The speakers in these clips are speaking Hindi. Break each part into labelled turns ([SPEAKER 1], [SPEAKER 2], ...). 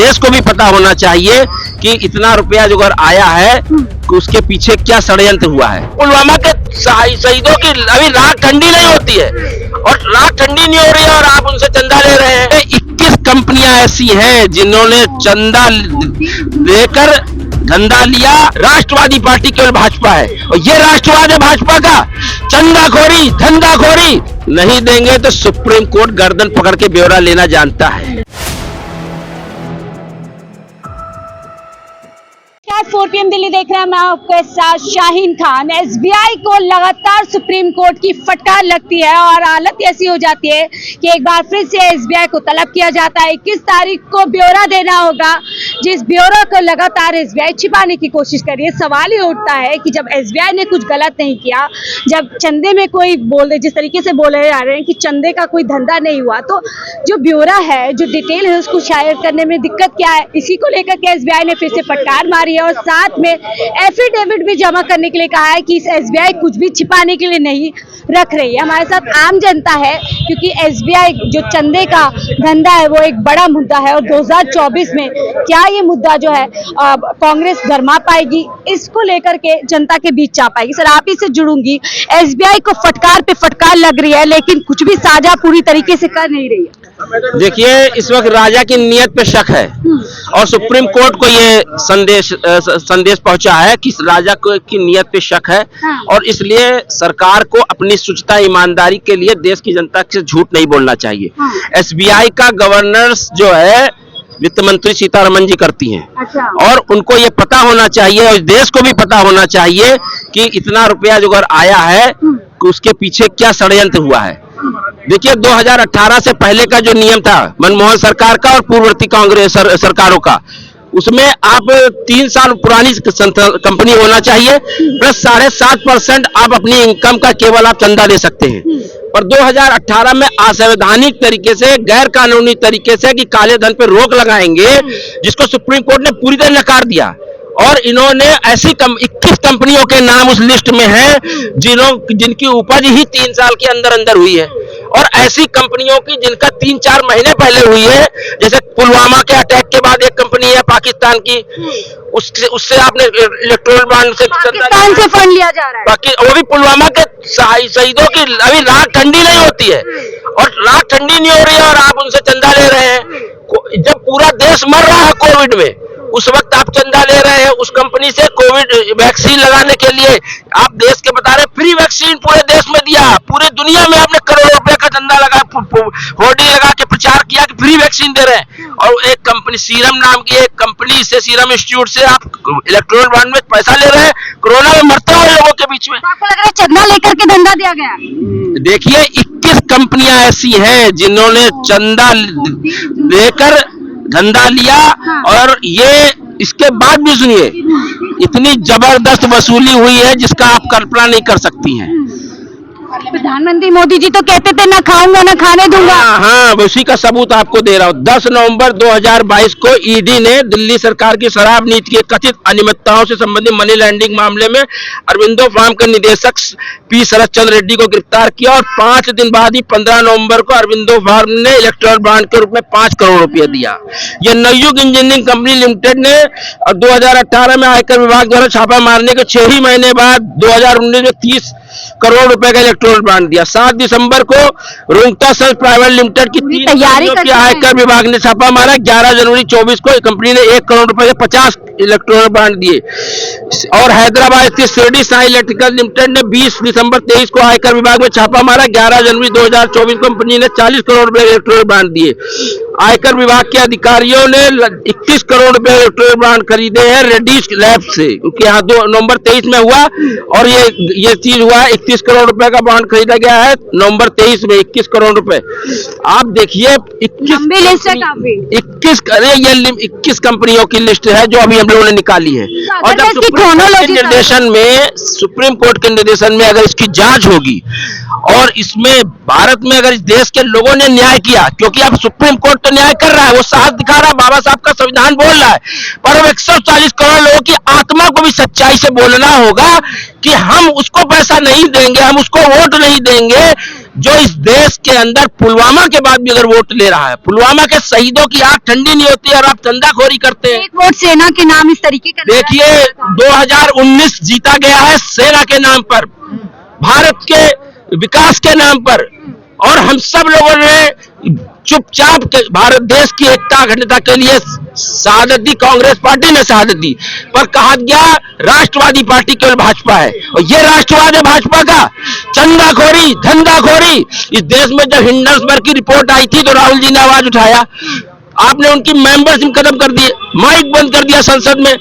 [SPEAKER 1] देश को भी पता होना चाहिए कि इतना रुपया जो अगर आया है उसके पीछे क्या षड्यंत्र हुआ है। पुलवामा के शहीदों की अभी रात ठंडी नहीं होती है और रात ठंडी नहीं हो रही है और आप उनसे चंदा ले रहे हैं। 21 कंपनियां ऐसी हैं जिन्होंने चंदा लेकर धंधा लिया। राष्ट्रवादी पार्टी केवल भाजपा है और ये राष्ट्रवाद है भाजपा का। चंदाखोरी धंधाखोरी नहीं देंगे तो सुप्रीम कोर्ट गर्दन पकड़ के ब्यौरा लेना जानता है।
[SPEAKER 2] 4 PM दिल्ली देख रहे हैं, मैं आपके साथ शाहीन खान। SBI को लगातार सुप्रीम कोर्ट की फटकार लगती है और हालत ऐसी हो जाती है कि एक बार फिर से SBI को तलब किया जाता है। 21 तारीख को ब्यौरा देना होगा, जिस ब्यौरा को लगातार SBI छिपाने की कोशिश कर रही है। सवाल ही उठता है कि जब SBI ने कुछ गलत नहीं किया, जब चंदे में कोई जिस तरीके से बोले जा रहे हैं कि चंदे का कोई धंधा नहीं हुआ, तो जो ब्यौरा है, जो डिटेल है, उसको शायर करने में दिक्कत क्या है? इसी को लेकर के SBI ने फिर से फटकार मारी है और साथ में एफिडेविट भी जमा करने के लिए कहा है कि SBI कुछ भी छिपाने के लिए नहीं रख रही है। हमारे साथ आम जनता है, क्योंकि SBI जो चंदे का धंधा है वो एक बड़ा मुद्दा है और 2024 में क्या ये मुद्दा जो है कांग्रेस गरमा पाएगी, इसको लेकर के जनता के बीच जा पाएगी। सर, आप ही से जुड़ूंगी। SBI को फटकार पे फटकार लग रही है, लेकिन कुछ भी साझा पूरी तरीके से कर नहीं रही है।
[SPEAKER 1] देखिए, इस वक्त राजा की नीयत पे शक है और सुप्रीम कोर्ट को ये संदेश पहुंचा है कि राजा की नीयत पे शक है और इसलिए सरकार को अपनी शुचिता ईमानदारी के लिए देश की जनता से झूठ नहीं बोलना चाहिए। SBI का गवर्नेंस जो है वित्त मंत्री सीतारमण जी करती हैं।
[SPEAKER 2] अच्छा।
[SPEAKER 1] और उनको ये पता होना चाहिए और देश को भी पता होना चाहिए कि इतना रुपया जो अगर आया है उसके पीछे क्या षड्यंत्र हुआ है। देखिए, 2018 से पहले का जो नियम था मनमोहन सरकार का और पूर्ववर्ती कांग्रेस सरकारों का, उसमें आप 3 साल पुरानी कंपनी होना चाहिए प्लस 7.5% आप अपनी इनकम का केवल आप चंदा ले सकते हैं। पर 2018 में असंवैधानिक तरीके से, गैर कानूनी तरीके से कि काले धन पे रोक लगाएंगे, जिसको सुप्रीम कोर्ट ने पूरी तरह नकार दिया और इन्होंने ऐसी 21 कंपनियों के नाम उस लिस्ट में हैं जिनकी उपज ही 3 साल के अंदर अंदर हुई है और ऐसी कंपनियों की जिनका 3-4 महीने पहले हुई है। जैसे पुलवामा के अटैक के बाद एक कंपनी है पाकिस्तान की, उससे आपने इलेक्ट्रोल बॉन्ड से
[SPEAKER 2] पाकिस्तान से फंड लिया जा रहा है।
[SPEAKER 1] बाकी वो भी पुलवामा के शहीदों की अभी रात ठंडी नहीं होती है और रात ठंडी नहीं हो रही है और आप उनसे चंदा ले रहे हैं। जब पूरा देश मर रहा है कोविड में, उस वक्त आप चंदा ले रहे हैं उस कंपनी से कोविड वैक्सीन लगाने के लिए। आप देश के बता रहे फ्री वैक्सीन पूरे देश में दिया, पूरे दुनिया में आपने करोड़ों रुपए का चंदा लगा, होर्डिंग लगा के प्रचार किया कि फ्री वैक्सीन दे रहे हैं। और एक कंपनी सीरम नाम की एक कंपनी से, सीरम इंस्टीट्यूट से आप इलेक्ट्रॉनिक बॉन्ड में पैसा ले रहे हैं कोरोना में मरते हुए लोगों के बीच में।
[SPEAKER 2] आपको लग रहा है चंदा लेकर के धंधा दिया गया?
[SPEAKER 1] देखिए, 21 कंपनियां ऐसी हैं जिन्होंने चंदा लेकर धंधा लिया और ये इसके बाद भी सुनिए इतनी जबरदस्त वसूली हुई है जिसका आप कल्पना नहीं कर सकती हैं।
[SPEAKER 2] प्रधानमंत्री मोदी जी तो कहते थे ना खाऊंगा ना खाने दूंगा।
[SPEAKER 1] हाँ, उसी का सबूत आपको दे रहा हूँ। 10 नवंबर 2022 को ईडी ने दिल्ली सरकार की शराब नीति के कथित अनियमितताओं से संबंधित मनी लैंडिंग मामले में अरविंदो फार्म के निदेशक पी शरद चंद्र रेड्डी को गिरफ्तार किया और 5 दिन बाद ही 15 नवंबर को अरविंदो फार्म ने इलेक्ट्रॉनिक बॉन्ड के रूप में 5 करोड़ रुपया दिया। यह नवयुग इंजीनियरिंग कंपनी लिमिटेड ने 2018 में आयकर विभाग द्वारा छापा मारने के 6 ही महीने बाद 2019 में 30 करोड़ रुपए का इलेक्ट्रॉनिक बॉन्ड दिया। 7 दिसंबर को रुंगटा सल्स प्राइवेट लिमिटेड की 3 कंपनियों की आयकर विभाग ने छापा मारा। 11 जनवरी 24 को कंपनी ने 1 करोड़ रुपए के 50 इलेक्ट्रॉनिक बॉन्ड दिए और हैदराबाद स्थित शिरडी साई इलेक्ट्रिकल लिमिटेड ने 20 दिसंबर 23 को आयकर विभाग में छापा मारा। 11 जनवरी 2024 को कंपनी ने 40 करोड़ रुपए इलेक्ट्रॉनिक बॉन्ड दिए। आयकर विभाग के अधिकारियों ने 21 करोड़ रुपए इलेक्ट्रॉनिक बॉन्ड खरीदे हैं रेड्डीज लैब से, क्योंकि यहाँ 2 नवंबर 23 में हुआ और ये चीज हुआ। 21 करोड़ रुपए का बॉन्ड खरीदा गया है नवंबर 23 में, 21 करोड़ रुपए। आप देखिए 21 कंपनियों की लिस्ट है जो अभी हम लोगों ने निकाली है। और जब सुप्रीम कोर्ट के निर्देशन में अगर इसकी जांच होगी और इसमें भारत में अगर इस देश के लोगों ने न्याय किया, क्योंकि अब सुप्रीम कोर्ट तो न्याय कर रहा है, वो साथ दिखा रहा है, बाबा साहब का संविधान बोल रहा है, पर अब 140 करोड़ लोगों की आत्मा को भी सच्चाई से बोलना होगा कि हम उसको पैसा नहीं देंगे, हम उसको वोट नहीं देंगे जो इस देश के अंदर पुलवामा के बाद भी अगर वोट ले रहा है, पुलवामा के शहीदों की आंख ठंडी नहीं होती और आप चंदाखोरी करते हैं।
[SPEAKER 2] एक वोट सेना के नाम इस तरीके का
[SPEAKER 1] देखिए 2019 जीता गया है सेना के नाम पर, भारत के विकास के नाम पर, और हम सब लोगों ने चुपचाप भारत देश की एकता अखंडता के लिए शहादत दी, कांग्रेस पार्टी ने शहादत दी, पर कहा गया राष्ट्रवादी पार्टी केवल भाजपा है, और ये राष्ट्रवाद है भाजपा का। चंदाखोरी, धंधाखोरी, इस देश में जब हिंडनबर्ग की रिपोर्ट आई थी तो राहुल जी ने आवाज उठाया, आपने उनकी मेंबरशिप खत्म कर दी, माइक बंद कर दिया संसद में,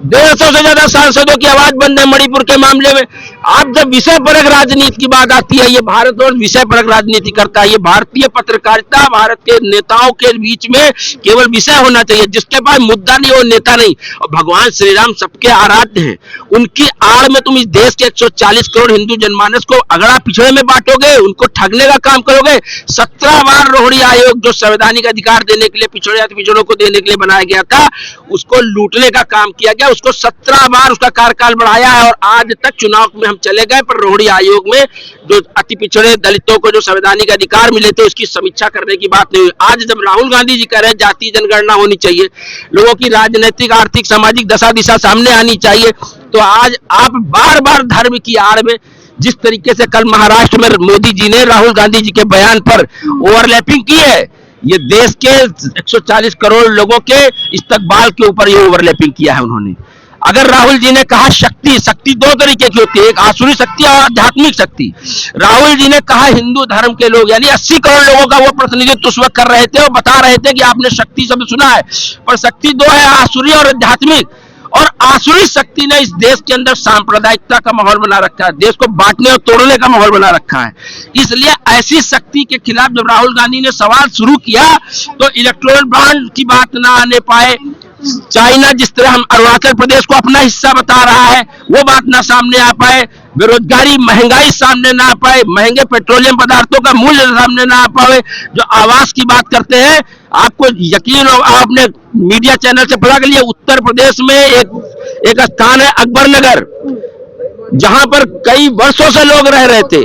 [SPEAKER 1] 150 से ज्यादा सांसदों की आवाज बंद है मणिपुर के मामले में। आप जब विषय परक राजनीति की बात आती है, ये भारत और विषय परक राजनीति करता है, ये भारतीय पत्रकारिता, भारत के नेताओं के बीच में केवल विषय होना चाहिए, जिसके पास मुद्दा नहीं वो नेता नहीं। और भगवान श्री राम सबके आराध्य हैं, उनकी आड़ में तुम इस देश के 140 करोड़ हिंदू जनमानस को अगड़ा पिछड़े में बांटोगे, उनको ठगने का काम करोगे। 17 बार रोहिणी आयोग जो संवैधानिक अधिकार देने के लिए पिछड़े जाति पिछड़ों को देने के लिए बनाया गया था, उसको लूटने का काम किया गया, उसको 17 बार उसका कार्यकाल बढ़ाया है, और आज तक चुनाव में हम चले गए पर रोहिणी आयोग में जो अति पिछड़े दलितों को जो संवैधानिक अधिकार मिले थे उसकी समीक्षा करने की बात नहीं हुई। आज जब राहुल गांधी जी कह रहे हैं जातीय जनगणना होनी चाहिए, लोगों की राजनीतिक आर्थिक सामाजिक दशा दिशा सामने आनी चाहिए, तो आज आप बार बार धर्म की आड़ में जिस तरीके से कल महाराष्ट्र में मोदी जी ने राहुल गांधी जी के बयान पर ओवरलैपिंग की है, ये देश के 140 करोड़ लोगों के इस्तकबाल के ऊपर ये ओवरलैपिंग किया है उन्होंने। अगर राहुल जी ने कहा शक्ति, शक्ति दो तरीके की होती है, एक आसुरी शक्ति और आध्यात्मिक शक्ति। राहुल जी ने कहा हिंदू धर्म के लोग यानी 80 करोड़ लोगों का वो प्रतिनिधित्व उस वक्त कर रहे थे और बता रहे थे कि आपने शक्ति शब्द सुना है, पर शक्ति दो है, आसुरी और आध्यात्मिक। और आसुरी शक्ति ने इस देश के अंदर सांप्रदायिकता का माहौल बना रखा है, देश को बांटने और तोड़ने का माहौल बना रखा है। इसलिए ऐसी शक्ति के खिलाफ जब राहुल गांधी ने सवाल शुरू किया तो इलेक्टोरल बॉन्ड की बात ना आने पाए, चाइना जिस तरह हम अरुणाचल प्रदेश को अपना हिस्सा बता रहा है वो बात ना सामने आ पाए, बेरोजगारी महंगाई सामने ना आ पाए, महंगे पेट्रोलियम पदार्थों का मूल्य सामने ना आ पाए, जो आवास की बात करते हैं, आपको यकीन हो, आपने मीडिया चैनल से पता कर लिया, उत्तर प्रदेश में एक स्थान है अकबर नगर, जहां पर कई वर्षों से लोग रह रहे थे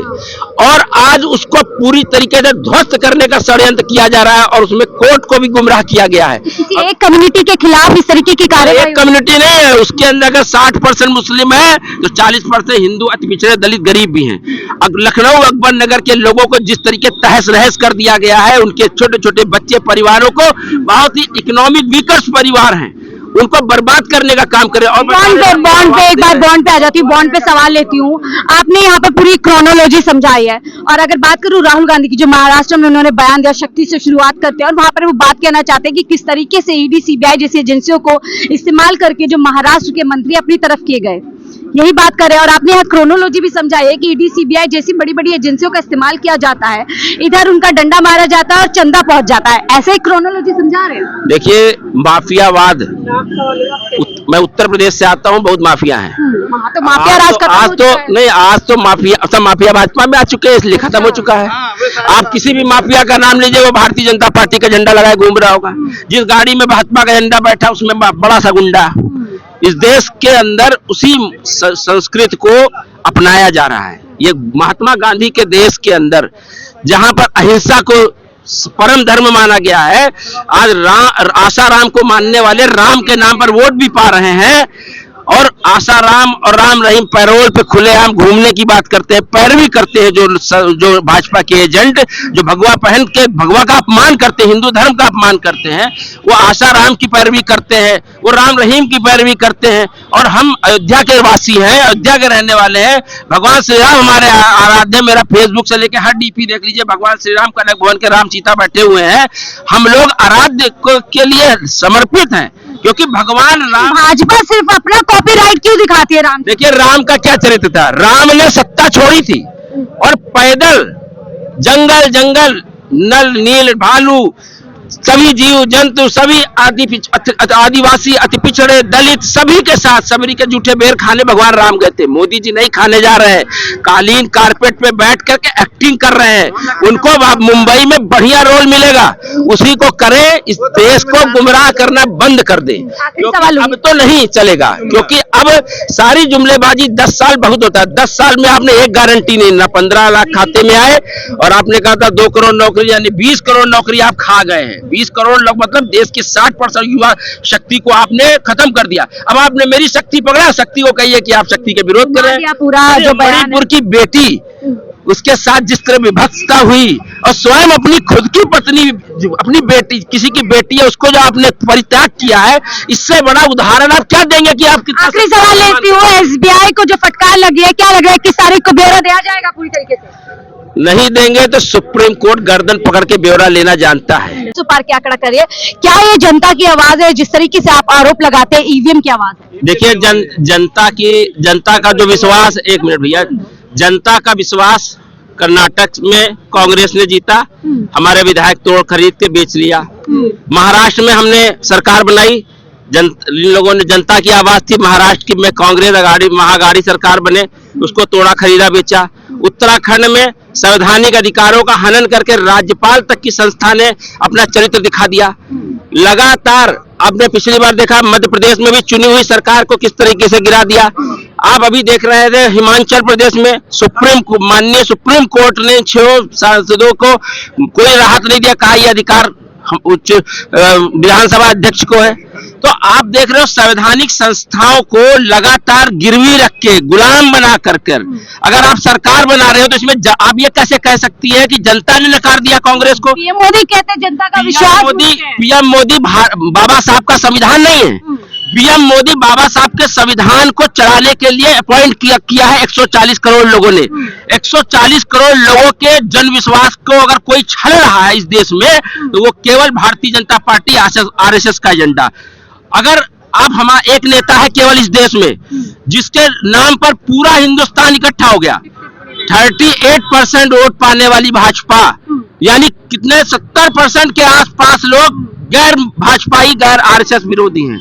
[SPEAKER 1] और आज उसको पूरी तरीके से ध्वस्त करने का षड्यंत्र किया जा रहा है और उसमें कोर्ट को भी गुमराह किया गया है।
[SPEAKER 2] एक कम्युनिटी के खिलाफ इस तरीके की कार्रवाई, एक
[SPEAKER 1] कम्युनिटी नहीं है, उसके अंदर अगर 60% मुस्लिम है तो 40% हिंदू, अति पिछड़े, दलित, गरीब भी हैं। अब लखनऊ अकबर नगर के लोगों को जिस तरीके तहस नहस कर दिया गया है, उनके छोटे छोटे बच्चे परिवारों को, बहुत ही इकोनॉमिक वीकर्स परिवार हैं, उनको बर्बाद करने का काम करे। और
[SPEAKER 2] बॉन्ड पे एक बार बॉन्ड पे आ जाती हूँ, बॉन्ड पे सवाल लेती हूँ। आपने यहाँ पे पूरी क्रोनोलॉजी समझाई है, और अगर बात करूँ राहुल गांधी की, जो महाराष्ट्र में उन्होंने बयान दिया, शक्ति से शुरुआत करते हैं और वहां पर वो बात कहना चाहते हैं कि किस तरीके से ईडी, सीबीआई जैसी एजेंसियों को इस्तेमाल करके जो महाराष्ट्र के मंत्री अपनी तरफ किए गए, यही बात कर रहे हैं। और आपने यहाँ क्रोनोलॉजी भी समझाई है कि ईडी, सीबीआई जैसी बड़ी बड़ी एजेंसियों का इस्तेमाल किया जाता है, इधर उनका डंडा मारा जाता है और चंदा पहुंच जाता है, ऐसे ही क्रोनोलॉजी समझा रहे हैं।
[SPEAKER 1] देखिए माफियावाद, मैं उत्तर प्रदेश से आता हूँ, बहुत माफिया है,
[SPEAKER 2] तो माफिया राज
[SPEAKER 1] आज तो नहीं, आज तो माफिया, सब माफिया भाजपा में आ चुके हैं, इसलिए खत्म हो चुका है। आप किसी भी माफिया का नाम लीजिए, वो भारतीय जनता पार्टी का झंडा लगाए घूम रहा होगा, जिस गाड़ी में भाजपा का झंडा बैठा उसमें बड़ा सा गुंडा। इस देश के अंदर उसी संस्कृति को अपनाया जा रहा है। ये महात्मा गांधी के देश के अंदर जहां पर अहिंसा को परम धर्म माना गया है, आज आसाराम को मानने वाले राम के नाम पर वोट भी पा रहे हैं, और आसाराम और राम रहीम पैरोल पे खुलेआम घूमने की बात करते हैं, पैरवी करते हैं जो भाजपा के एजेंट, जो भगवा पहन के भगवा का अपमान करते हैं, हिंदू धर्म का अपमान करते हैं, वो आसाराम की पैरवी करते हैं, वो राम रहीम की पैरवी करते हैं। और हम अयोध्या के वासी हैं, अयोध्या के रहने वाले हैं, भगवान श्री राम हमारे आराध्य। मेरा फेसबुक से लेकर हर डीपी देख लीजिए, भगवान श्री राम कनक भवन के राम सीता बैठे हुए हैं। हम लोग आराध्य के लिए समर्पित हैं, क्योंकि भगवान राम।
[SPEAKER 2] भाजपा सिर्फ अपना कॉपीराइट क्यों दिखाती है राम?
[SPEAKER 1] देखिए राम का क्या चरित्र था, राम ने सत्ता छोड़ी थी और पैदल जंगल जंगल, नल नील भालू, सभी जीव जंतु, सभी आदिवासी, अति पिछड़े, दलित, सभी के साथ सबरी के जूठे बेर खाने भगवान राम गए थे। मोदी जी नहीं खाने जा रहे हैं, कालीन कारपेट पे बैठ करके एक्टिंग कर रहे हैं। उनको मुंबई में बढ़िया रोल मिलेगा, उसी को करें। इस देश को गुमराह करना बंद कर दे, क्योंकि अब तो नहीं चलेगा। क्योंकि अब सारी जुमलेबाजी 10 साल बहुत होता है। 10 साल में आपने एक गारंटी नहीं, ना 15 लाख खाते में आए, और आपने कहा था 2 करोड़ नौकरी, यानी 20 करोड़ नौकरी आप खा गए हैं। 20 करोड़ लोग, मतलब देश की 60% युवा शक्ति को आपने खत्म कर दिया। अब आपने मेरी शक्ति पकड़ा, शक्ति को कहिए कि आप शक्ति के विरोध कर रहे हैं।
[SPEAKER 2] पूरा जो
[SPEAKER 1] मणिपुर की बेटी, उसके साथ जिस तरह विभत्सता हुई, और स्वयं अपनी खुद की पत्नी, अपनी बेटी, किसी की बेटी है, उसको जो आपने परित्याग किया है, इससे बड़ा उदाहरण आप क्या देंगे कि आप कितना।
[SPEAKER 2] आखिरी सवाल लेती हूँ, एसबीआई को जो फटकार लगी है, क्या लग रहा है किस तारीख को ब्यौरा दिया जाएगा पूरी तरीके से?
[SPEAKER 1] नहीं देंगे तो सुप्रीम कोर्ट गर्दन पकड़ के ब्यौरा लेना जानता है।
[SPEAKER 2] पार के आंकड़ा करिए, क्या ये जनता की आवाज है? जिस तरीके से आप आरोप लगाते हैं, ईवीएम की आवाज है।
[SPEAKER 1] देखिए, जनता का जो विश्वास, एक मिनट भैया, जनता का विश्वास कर्नाटक में कांग्रेस ने जीता, हमारे विधायक तोड़ खरीद के बेच लिया। महाराष्ट्र में हमने सरकार बनाई, इन लोगों ने, जनता की आवाज थी, महाराष्ट्र में कांग्रेस महागाड़ी सरकार बने, उसको तोड़ा खरीदा बेचा। उत्तराखंड में संवैधानिक अधिकारों का हनन करके राज्यपाल तक की संस्था ने अपना चरित्र दिखा दिया। लगातार आपने पिछली बार देखा, मध्य प्रदेश में भी चुनी हुई सरकार को किस तरीके से गिरा दिया। आप अभी देख रहे थे हिमाचल प्रदेश में माननीय सुप्रीम कोर्ट ने 6 सांसदों को कोई राहत नहीं दिया, कहा यह अधिकार उच्च विधानसभा अध्यक्ष को है। तो आप देख रहे हो, संवैधानिक संस्थाओं को लगातार गिरवी रख के, गुलाम बना कर अगर आप सरकार बना रहे हो, तो इसमें आप ये कैसे कह सकती है कि जनता ने नकार दिया कांग्रेस को?
[SPEAKER 2] पीएम मोदी कहते हैं जनता का विश्वास।
[SPEAKER 1] पीएम मोदी बाबा साहब का संविधान नहीं है। पीएम मोदी बाबा साहब के संविधान को चलाने के लिए अपॉइंट किया है 140 करोड़ लोगों ने। 140 करोड़ लोगों के जन विश्वास को अगर कोई छल रहा है इस देश में, तो वो केवल भारतीय जनता पार्टी, आरएसएस का एजेंडा। अगर आप हमारा एक नेता है केवल इस देश में, जिसके नाम पर पूरा हिंदुस्तान इकट्ठा हो गया, 38% वोट पाने वाली भाजपा, यानी कितने 70% के आसपास लोग गैर भाजपाई, गैर आरएसएस विरोधी हैं।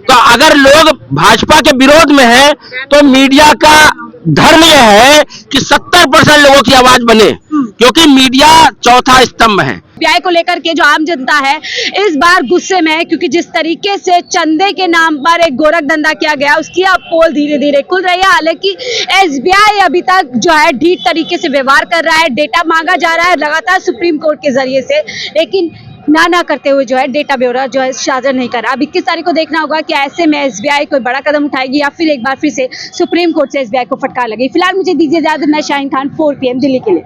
[SPEAKER 1] तो अगर लोग भाजपा के विरोध में हैं, तो मीडिया का धर्म यह है कि 70% लोगों की आवाज बने, क्योंकि मीडिया चौथा स्तंभ है।
[SPEAKER 2] एसबीआई को लेकर के जो आम जनता है इस बार गुस्से में है, क्योंकि जिस तरीके से चंदे के नाम पर एक गोरख धंधा किया गया, उसकी अब पोल धीरे धीरे खुल रही है। हालांकि एसबीआई अभी तक जो है ढीठ तरीके से व्यवहार कर रहा है, डेटा मांगा जा रहा है लगातार सुप्रीम कोर्ट के जरिए से, लेकिन ना करते हुए जो है डेटा ब्यौरा जो है साझा नहीं कर रहा। अब 21 तारीख को देखना होगा कि ऐसे में एसबीआई कोई बड़ा कदम उठाएगी या फिर एक बार फिर से सुप्रीम कोर्ट से एसबीआई को फटकार लगेगी। फिलहाल मुझे दीजिए इजाजत, मैं शाहीन खान, 4 PM दिल्ली के लिए।